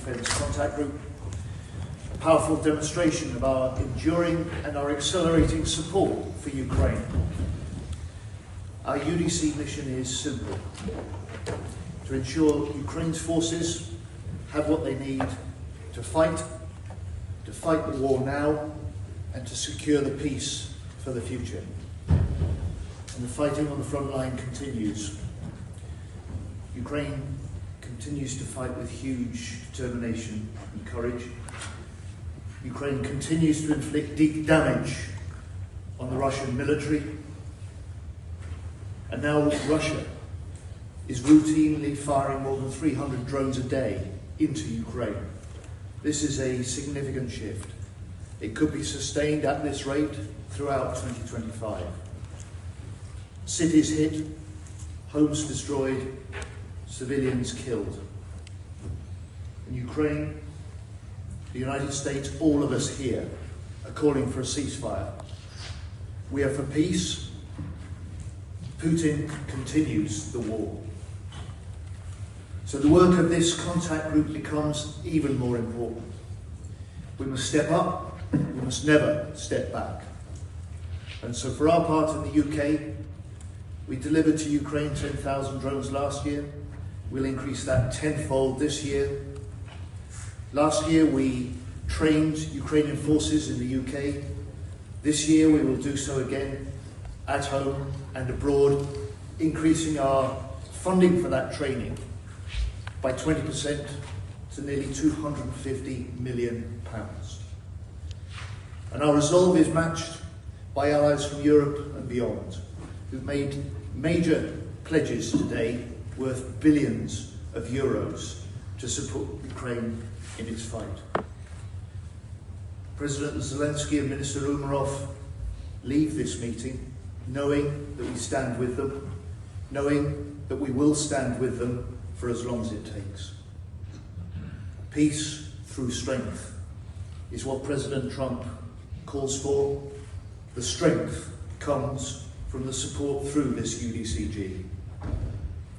Defence Contact Group, a powerful demonstration of our enduring and our accelerating support for Ukraine. Our UDC mission is simple: to ensure Ukraine's forces have what they need to fight the war now, and to secure the peace for the future. And the fighting on the front line continues. Ukraine continues to fight with huge determination and courage. Ukraine continues to inflict deep damage on the Russian military. And now Russia is routinely firing more than 300 drones a day into Ukraine. This is a significant shift. It could be sustained at this rate throughout 2025. Cities hit, homes destroyed, civilians killed. In Ukraine, the United States, all of us here, are calling for a ceasefire. We are for peace. Putin continues the war. So the work of this contact group becomes even more important. We must step up, we must never step back. And so for our part in the UK, we delivered to Ukraine 10,000 drones last year. We'll increase that tenfold this year. Last year we trained Ukrainian forces in the UK. This year we will do so again at home and abroad, increasing our funding for that training by 20% to nearly £250 million. And our resolve is matched by allies from Europe and beyond, who've made major pledges today worth billions of euros to support Ukraine in its fight. President Zelensky and Minister Umєrов leave this meeting knowing that we stand with them, knowing that we will stand with them for as long as it takes. Peace through strength is what President Trump calls for. The strength comes from the support through this UDCG.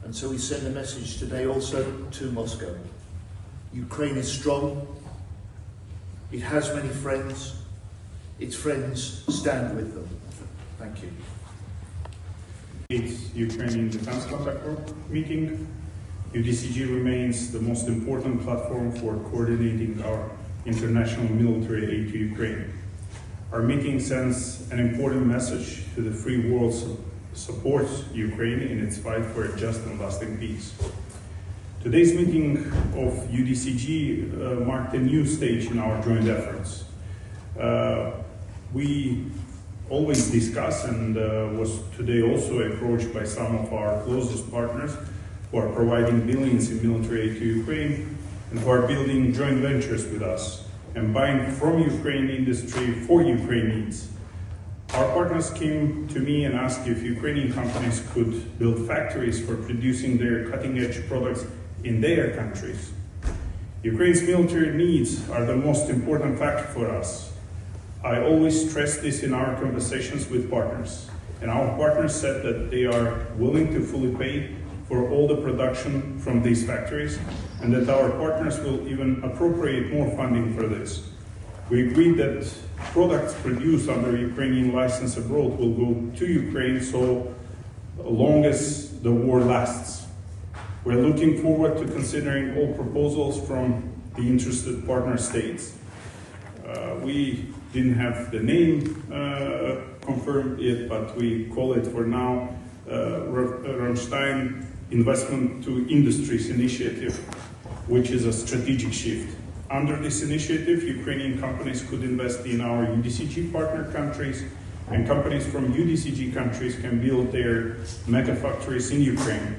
And so we send a message today also to Moscow. Ukraine is strong. It has many friends. Its friends stand with them. Thank you. It's Ukrainian Defense Contact Group meeting. UDCG remains the most important platform for coordinating our international military aid to Ukraine. Our meeting sends an important message to the free world supports Ukraine in its fight for a just and lasting peace. Today's meeting of UDCG marked a new stage in our joint efforts. We always discuss and was today also approached by some of our closest partners who are providing billions in military aid to Ukraine and who are building joint ventures with us and buying from Ukraine industry for Ukraine needs. Our partners came to me and asked if Ukrainian companies could build factories for producing their cutting-edge products in their countries. Ukraine's military needs are the most important factor for us. I always stress this in our conversations with partners, and our partners said that they are willing to fully pay for all the production from these factories, and that our partners will even appropriate more funding for this. We agreed that products produced under Ukrainian license abroad will go to Ukraine so long as the war lasts. We're looking forward to considering all proposals from the interested partner states. We didn't have the name confirmed yet, but we call it for now Ramштайн Investment to Industries Initiative, which is a strategic shift. Under this initiative, Ukrainian companies could invest in our UDCG partner countries, and companies from UDCG countries can build their mega factories in Ukraine.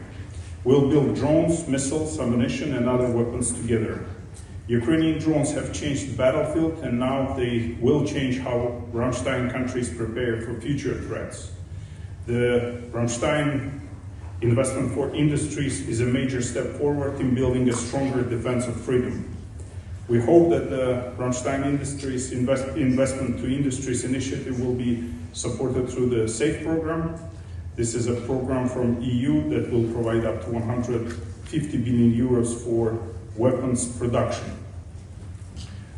We'll build drones, missiles, ammunition, and other weapons together. Ukrainian drones have changed the battlefield, and now they will change how Рамштайн countries prepare for future threats. The Рамштайн Investment for Industries is a major step forward in building a stronger defense of freedom. We hope that the Рамштайн Industries Investment to Industries initiative will be supported through the SAFE program. This is a program from EU that will provide up to 150 billion euros for weapons production.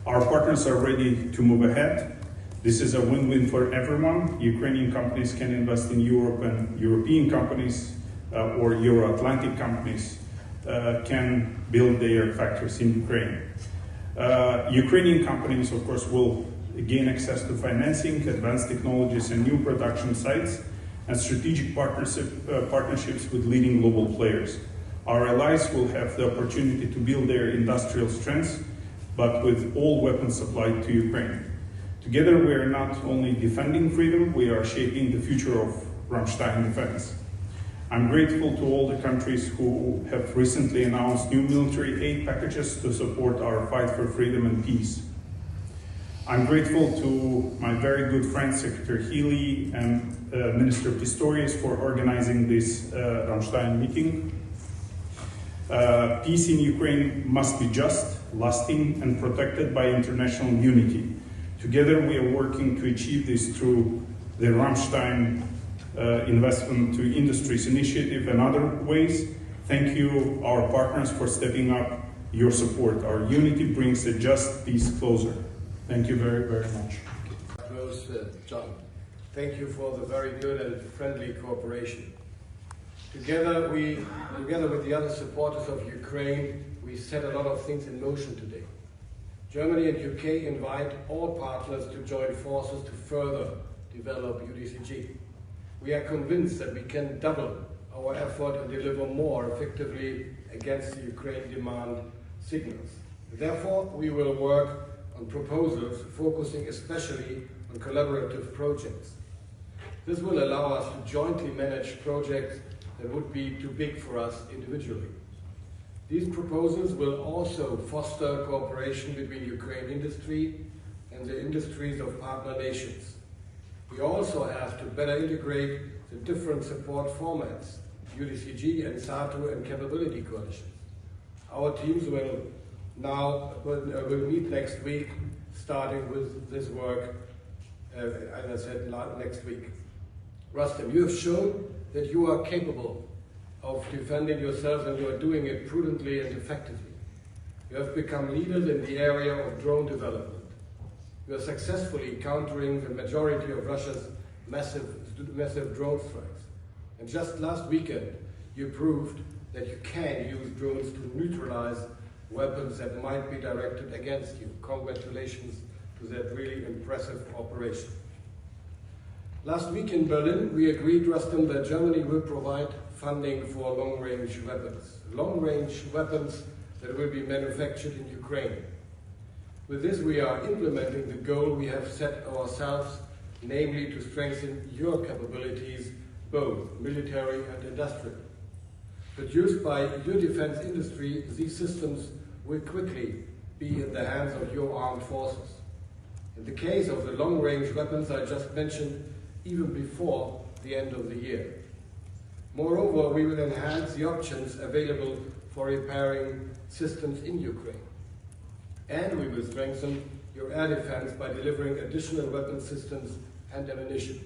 Our partners are ready to move ahead. This is a win-win for everyone. Ukrainian companies can invest in Europe, and European companies or Euro-Atlantic companies can build their factories in Ukraine. Ukrainian companies, of course, will gain access to financing, advanced technologies, and new production sites, and strategic partnerships with leading global players. Our allies will have the opportunity to build their industrial strengths, but with all weapons supplied to Ukraine. Together, we are not only defending freedom, we are shaping the future of Рамштайн defense. I'm grateful to all the countries who have recently announced new military aid packages to support our fight for freedom and peace. I'm grateful to my very good friend, Secretary Gілі, and Minister Pісторіус for organizing this Рамштайн meeting. Peace in Ukraine must be just, lasting, and protected by international unity. Together, we are working to achieve this through the Рамштайн investment to industries initiative and other ways. Thank you, our partners, for stepping up your support. Our unity brings a just peace closer. Thank you very, very much. Close, John. Thank you for the very good and friendly cooperation. Together with the other supporters of Ukraine, we set a lot of things in motion today. Germany and UK invite all partners to join forces to further develop UDCG. We are convinced that we can double our effort and deliver more effectively against the Ukraine demand signals. Therefore, we will work on proposals focusing especially on collaborative projects. This will allow us to jointly manage projects that would be too big for us individually. These proposals will also foster cooperation between Ukraine industry and the industries of partner nations. We also have to better integrate the different support formats, UDCG and SATO and capability coalitions. Our teams will meet next week, starting with this work, as I said, next week. Rustem, you have shown that you are capable of defending yourself, and you are doing it prudently and effectively. You have become leaders in the area of drone development. You are successfully countering the majority of Russia's massive drone strikes. And just last weekend, you proved that you can use drones to neutralize weapons that might be directed against you. Congratulations to that really impressive operation. Last week in Berlin, we agreed, Rustem, that Germany will provide funding for long-range weapons. Long-range weapons that will be manufactured in Ukraine. With this, we are implementing the goal we have set ourselves, namely to strengthen your capabilities, both military and industrial. Produced by your defense industry, these systems will quickly be in the hands of your armed forces. In the case of the long-range weapons I just mentioned, even before the end of the year. Moreover, we will enhance the options available for repairing systems in Ukraine. And we will strengthen your air defense by delivering additional weapon systems and ammunition.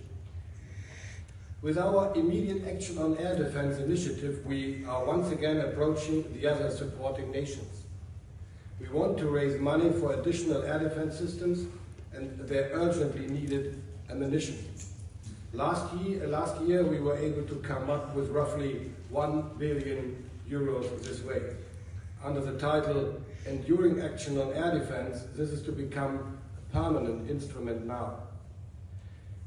With our immediate action on air defense initiative, we are once again approaching the other supporting nations. We want to raise money for additional air defense systems and their urgently needed ammunition. Last year, we were able to come up with roughly 1 billion euros this way. Under the title Enduring Action on Air Defense, this is to become a permanent instrument now.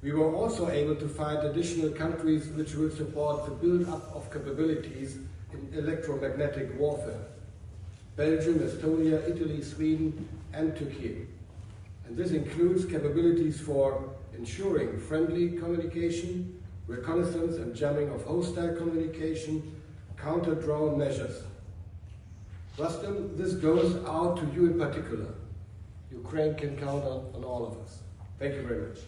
We were also able to find additional countries which will support the build-up of capabilities in electromagnetic warfare. Belgium, Estonia, Italy, Sweden, and Turkey. And this includes capabilities for ensuring friendly communication, reconnaissance and jamming of hostile communication, counter-drone measures. Rustem, this goes out to you in particular. Ukraine can count on all of us. Thank you very much.